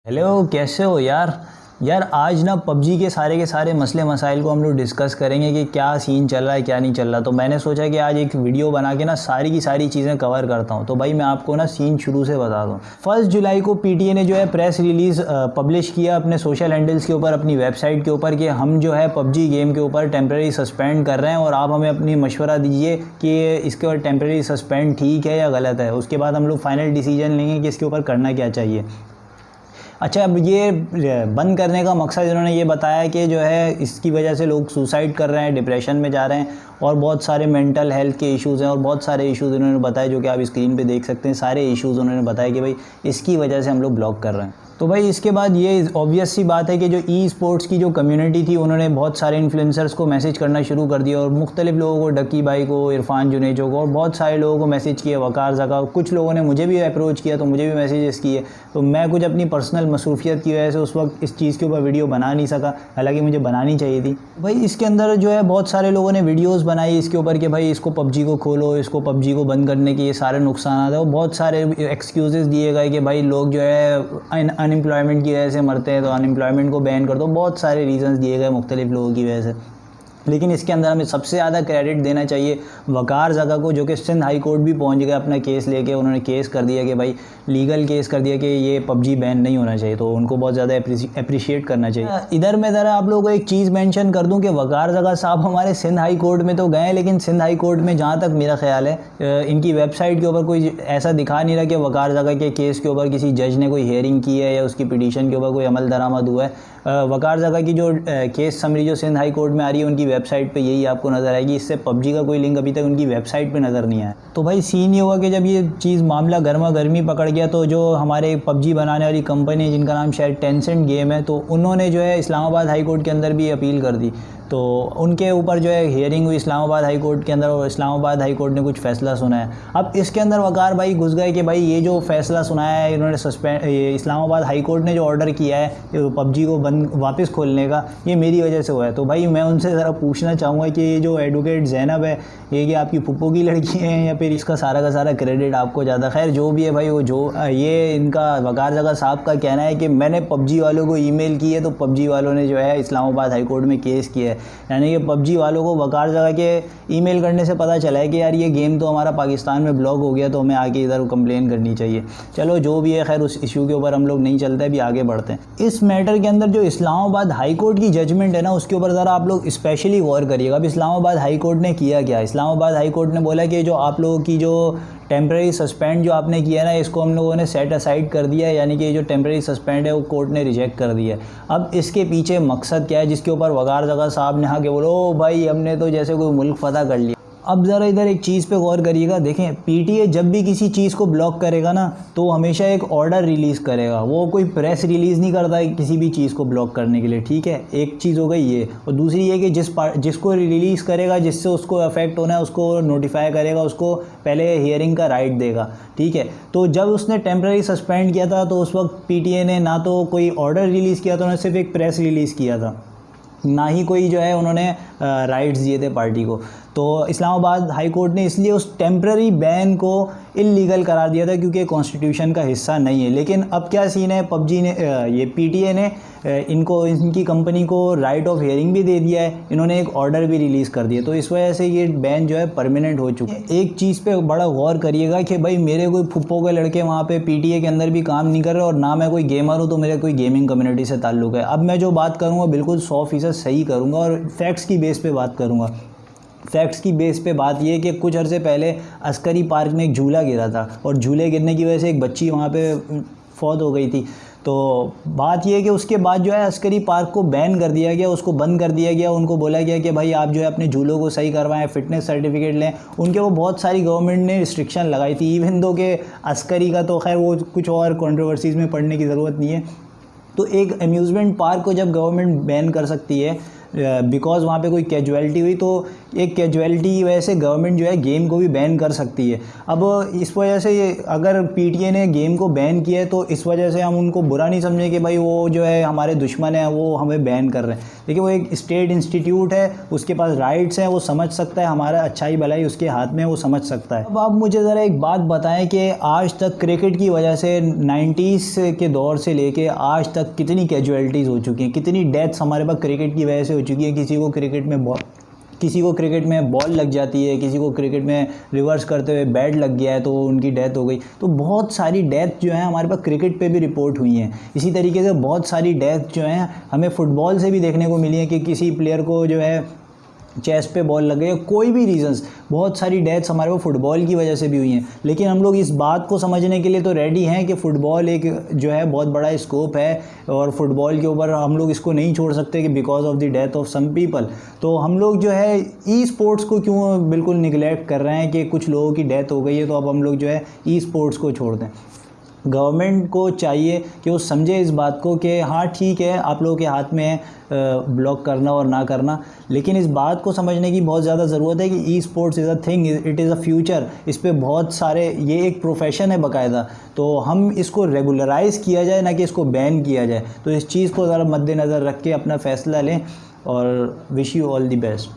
Hello, कैसे हो यार। आज ना पबजी के सारे मसले मसाइल को हम लोग डिस्कस करेंगे कि क्या सीन चल रहा है क्या नहीं चल रहा। तो मैंने सोचा कि आज एक वीडियो बना के ना सारी की सारी चीज़ें कवर करता हूँ। तो भाई मैं आपको ना सीन शुरू से बता दूँ। 1 जुलाई को पीटीए ने जो है प्रेस रिलीज़ पब्लिश किया अपने सोशल हैंडल्स के ऊपर, अपनी वेबसाइट के ऊपर, कि हम जो है पबजी गेम के ऊपर टेम्प्रेरी सस्पेंड कर रहे हैं और आप हमें अपनी मशवरा दीजिए कि इसके ऊपर टेम्प्रेरी सस्पेंड ठीक है या गलत है। उसके बाद हम लोग फाइनल डिसीजन लेंगे कि इसके ऊपर करना क्या चाहिए। अच्छा, अब ये बंद करने का मकसद इन्होंने ये बताया कि जो है इसकी वजह से लोग सुसाइड कर रहे हैं, डिप्रेशन में जा रहे हैं और बहुत सारे मेंटल हेल्थ के इश्यूज़ हैं और बहुत सारे इश्यूज़ इन्होंने बताए जो कि आप स्क्रीन पे देख सकते हैं। सारे इश्यूज़ उन्होंने बताया कि भाई इसकी वजह से हम लोग ब्लॉक कर रहे हैं। तो भाई इसके बाद ये ऑब्वियस सी बात है कि जो ई स्पोर्ट्स की जो कम्युनिटी थी उन्होंने बहुत सारे इन्फ्लुएंसर्स को मैसेज करना शुरू कर दिया और मुख्तलिफ लोगों को, डक्की भाई को, इरफान जुनेजो को और बहुत सारे लोगों को मैसेज किया, वकार ज़का, कुछ लोगों ने मुझे भी अप्रोच किया तो मुझे भी मैसेजेस किए। तो मैं कुछ अपनी पर्सनल मसरूफियत की वजह से उस वक्त इस चीज़ के ऊपर वीडियो बना नहीं सका, हालांकि मुझे बनानी चाहिए थी। भाई इसके अंदर जो है बहुत सारे लोगों ने वीडियोस बनाई इसके ऊपर कि भाई इसको पबजी को खोलो, इसको पबजी को बंद करने के ये सारे नुकसान है। और बहुत सारे एक्सक्यूज़ेस दिए गए कि भाई लोग जो है अनएम्प्लॉयमेंट की वजह से मरते हैं तो अनएम्प्लॉयमेंट को बैन कर दो। बहुत सारे रीज़न्स दिए गए मुख्तलिफ लोगों की वजह से। लेकिन इसके अंदर हमें सबसे ज़्यादा क्रेडिट देना चाहिए वकार ज़का को, जो कि सिंध हाई कोर्ट भी पहुंच गए अपना केस लेके। उन्होंने केस कर दिया कि भाई लीगल केस कर दिया कि ये पबजी बैन नहीं होना चाहिए। तो उनको बहुत ज़्यादा अप्रिशिएट करना चाहिए। इधर मैं ज़रा आप लोगों को एक चीज़ मेंशन कर दूं कि वकार ज़का साहब हमारे सिंध हाई कोर्ट में तो गए, लेकिन सिंध हाई कोर्ट में जहाँ तक मेरा ख्याल है इनकी वेबसाइट के ऊपर कोई ऐसा दिखा नहीं रहा कि वकार ज़का के केस के ऊपर किसी जज ने कोई हियरिंग की है या उसकी पिटीशन के ऊपर कोई अमल दरामद हुआ है। वकार ज़का की जो केस समरी जो सिंध हाई कोर्ट में आ रही है उनकी वेबसाइट पे यही आपको नज़र आएगी। इससे पबजी का कोई लिंक अभी तक उनकी वेबसाइट पे नज़र नहीं आया। तो भाई सीन ये हुआ कि जब ये चीज़ मामला गर्मा गर्मी पकड़ गया तो जो हमारे पबजी बनाने वाली कंपनी है जिनका नाम शायद टेंसेंट गेम है, तो उन्होंने जो है इस्लामाबाद हाई कोर्ट के अंदर भी अपील कर दी। तो उनके ऊपर जो है हियरिंग हुई इस्लामाबाद हाई कोर्ट के अंदर और इस्लामाबाद हाई कोर्ट ने कुछ फ़ैसला सुनाया। अब इसके अंदर वकार भाई घुस गए कि भाई ये जो फ़ैसला सुनाया है इन्होंने ये इस्लामाबाद हाई कोर्ट ने जो ऑर्डर किया है पबजी को बंद वापस खोलने का, ये मेरी वजह से हुआ है। तो भाई मैं उनसे ज़रा पूछना चाहूँगा कि ये जो एडवोकेट ज़ैनब है ये कि आपकी फुप्पो की लड़की है या फिर इसका सारा का सारा क्रेडिट आपको ज़्यादा। खैर जो भी है भाई, वो जो ये इनका वकार ज़का साहब का कहना है कि मैंने पबजी वालों को ईमेल की है तो पबजी वालों ने जो है इस्लामाबाद हाई कोर्ट में केस किया है। यानी कि पबजी वालों को वकार ज़का के ईमेल करने से पता चला है कि यार ये गेम तो हमारा पाकिस्तान में ब्लॉक हो गया तो हमें आके इधर कंप्लेन करनी चाहिए। चलो जो भी है, खैर उस इशू के ऊपर हम लोग नहीं चलते, अभी आगे बढ़ते हैं। इस मैटर के अंदर जो इस्लामाबाद हाई कोर्ट की जजमेंट है ना उसके ऊपर ज़रा आप लोग स्पेशली गौर करिएगा। अब इस्लामाबाद हाई कोर्ट ने किया क्या? इस्लामाबाद हाई कोर्ट ने बोला कि जो आप लोगों की जो टेम्प्रेरी सस्पेंड जो आपने किया ना इसको हम लोगों ने सेट असाइड कर दिया है, यानी कि जो टेम्प्रेरी सस्पेंड है वो कोर्ट ने रिजेक्ट कर दिया है। अब इसके पीछे मकसद क्या है जिसके ऊपर वकार ज़का साहब ने हाँ कि बोलो भाई हमने तो जैसे कोई मुल्क फतह कर लिया। अब ज़रा इधर एक चीज़ पे गौर करिएगा। देखें, पीटीए जब भी किसी चीज़ को ब्लॉक करेगा ना तो हमेशा एक ऑर्डर रिलीज़ करेगा, वो कोई प्रेस रिलीज़ नहीं करता है किसी भी चीज़ को ब्लॉक करने के लिए, ठीक है। एक चीज़ हो गई ये, और दूसरी ये कि जिसको रिलीज़ करेगा, जिससे उसको अफेक्ट होना है उसको नोटिफाई करेगा, उसको पहले हियरिंग का राइट देगा, ठीक है। तो जब उसने टेम्प्रेरी सस्पेंड किया था तो उस वक्त पीटीए ने ना तो कोई ऑर्डर रिलीज़ किया था, उन्होंने सिर्फ एक प्रेस रिलीज़ किया था, ना ही कोई जो है उन्होंने राइट्स दिए थे पार्टी को। तो इस्लामाबाद हाई कोर्ट ने इसलिए उस टेम्प्रेरी बैन को इलीगल करार दिया था क्योंकि कॉन्स्टिट्यूशन का हिस्सा नहीं है। लेकिन अब क्या सीन है, पबजी ने ये पीटीए ने इनकी कंपनी को राइट ऑफ हियरिंग भी दे दिया है, इन्होंने एक ऑर्डर भी रिलीज़ कर दिया। तो इस वजह से ये बैन जो है परमानेंट हो चुका है। एक चीज़ पे बड़ा गौर करिएगा कि भाई मेरे कोई फुप्पो के लड़के वहाँ पे पीटीए के अंदर भी काम नहीं कर रहे और ना मैं कोई गेमर हूँ, तो मेरे कोई गेमिंग कम्युनिटी से ताल्लुक़ है। अब मैं जो बात करूँगा बिल्कुल 100% सही करूँगा और फैक्ट्स की बेस पे बात करूँगा। फैक्ट्स की बेस पे बात ये है कि कुछ अर्से पहले अस्करी पार्क में एक झूला गिरा था और झूले गिरने की वजह से एक बच्ची वहाँ पे फौत हो गई थी। तो बात ये है कि उसके बाद जो है अस्करी पार्क को बैन कर दिया गया, उसको बंद कर दिया गया। उनको बोला गया कि भाई आप जो है अपने झूलों को सही करवाएं, फ़िटनेस सर्टिफिकेट लें। उनके वो बहुत सारी गवर्नमेंट ने रिस्ट्रिक्शन लगाई थी, इवन दो के अस्करी का तो खैर वो कुछ और कंट्रोवर्सीज़ में पढ़ने की ज़रूरत नहीं है। तो एक अम्यूज़मेंट पार्क को जब गवर्नमेंट बैन कर सकती है बिकॉज वहाँ पे कोई कैजुअलिटी हुई तो एक कैजुअलिटी की वजह से गवर्नमेंट जो है गेम को भी बैन कर सकती है। अब इस वजह से ये अगर पीटीए ने गेम को बैन किया है तो इस वजह से हम उनको बुरा नहीं समझें कि भाई वो जो है हमारे दुश्मन है, वो हमें बैन कर रहे हैं। देखिए वो एक स्टेट इंस्टीट्यूट है, उसके पास राइट्स हैं, वो समझ सकता है, हमारा अच्छाई भलाई उसके हाथ में, वो समझ सकता है। अब आप मुझे ज़रा एक बात बताएं कि आज तक क्रिकेट की वजह से 90s के दौर से लेके आज तक कितनी कैजुअलिटीज़ हो चुकी हैं, कितनी डेथ्स हमारे पास क्रिकेट की वजह से हो चुकी हैं। किसी को क्रिकेट में बॉल लग जाती है, किसी को क्रिकेट में रिवर्स करते हुए बैट लग गया है तो उनकी डेथ हो गई। तो बहुत सारी डेथ जो है हमारे पास क्रिकेट पे भी रिपोर्ट हुई हैं। इसी तरीके से बहुत सारी डेथ जो हैं हमें फुटबॉल से भी देखने को मिली है कि किसी प्लेयर को जो है चेस्ट पे बॉल लग गई, कोई भी रीजंस, बहुत सारी डेथ्स हमारे को फुटबॉल की वजह से भी हुई हैं। लेकिन हम लोग इस बात को समझने के लिए तो रेडी हैं कि फ़ुटबॉल एक जो है बहुत बड़ा स्कोप है और फुटबॉल के ऊपर हम लोग इसको नहीं छोड़ सकते कि because of the death of some people. तो हम लोग जो है ई स्पोर्ट्स को क्यों बिल्कुल निगलेक्ट कर रहे हैं कि कुछ लोगों की डेथ हो गई है तो अब हम लोग जो है ई स्पोर्ट्स को छोड़ दें। गवर्नमेंट को चाहिए कि वो समझे इस बात को कि हाँ ठीक है, आप लोगों के हाथ में है ब्लॉक करना और ना करना, लेकिन इस बात को समझने की बहुत ज़्यादा ज़रूरत है कि e sports is a thing, it is a future. इस पे बहुत सारे, ये एक प्रोफेशन है बाकायदा, तो हम इसको रेगुलराइज़ किया जाए ना कि इसको बैन किया जाए। तो इस चीज़ को ज़रा मद्देनज़र रख के अपना फ़ैसला लें और wish you all the best.